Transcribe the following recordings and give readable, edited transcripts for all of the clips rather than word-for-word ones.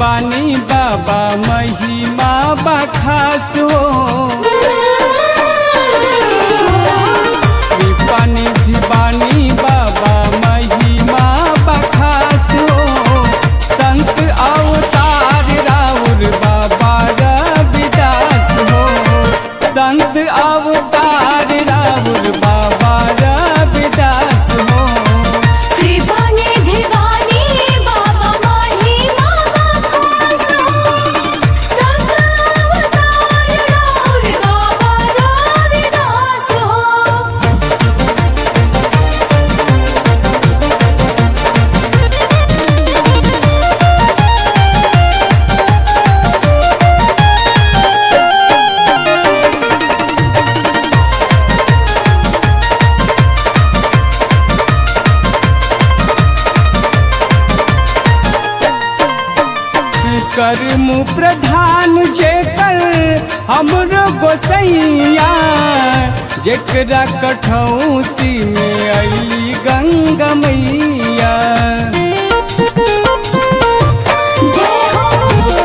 बानी बाबा महिमा बखास हो। कृपा निधि बानी बाबा महिमा बखास हो। संत अवतार राउर बाबा रविदास हो। संत अवतार राउर बाबा रविदास हो। कर्म प्रधान जेकर हमरो गोसैया। जेकरा कठौती में अली गंगा मैया।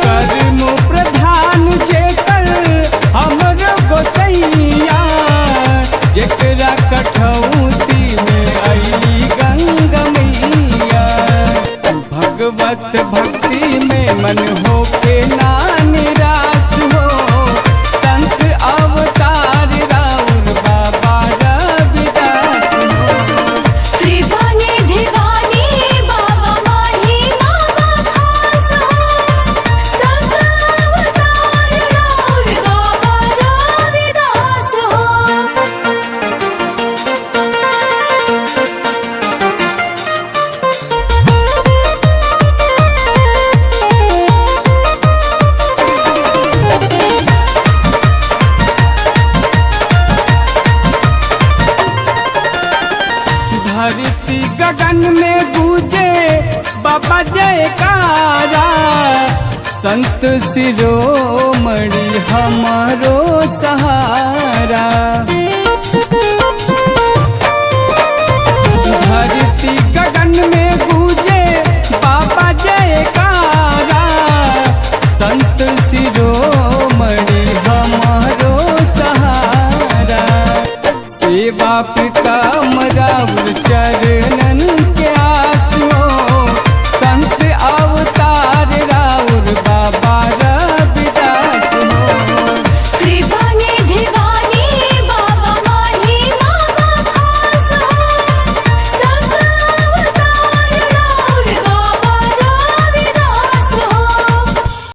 कर्म प्रधान जेकर हमरो गोसैया। जेकरा कठौती में अली गंगा मैया। भगवत भक्ति में मन हो के ना निराश हो। संत अवतार राउर बाबा रविदास हो। कृपा निधि बानी बाबा महिमा बखास हो। संत अवतार राउर बाबा रविदास हो। धरती गगन में गूंजे बाबा जयकारा। संत शिरोमणि हमारो सहारा।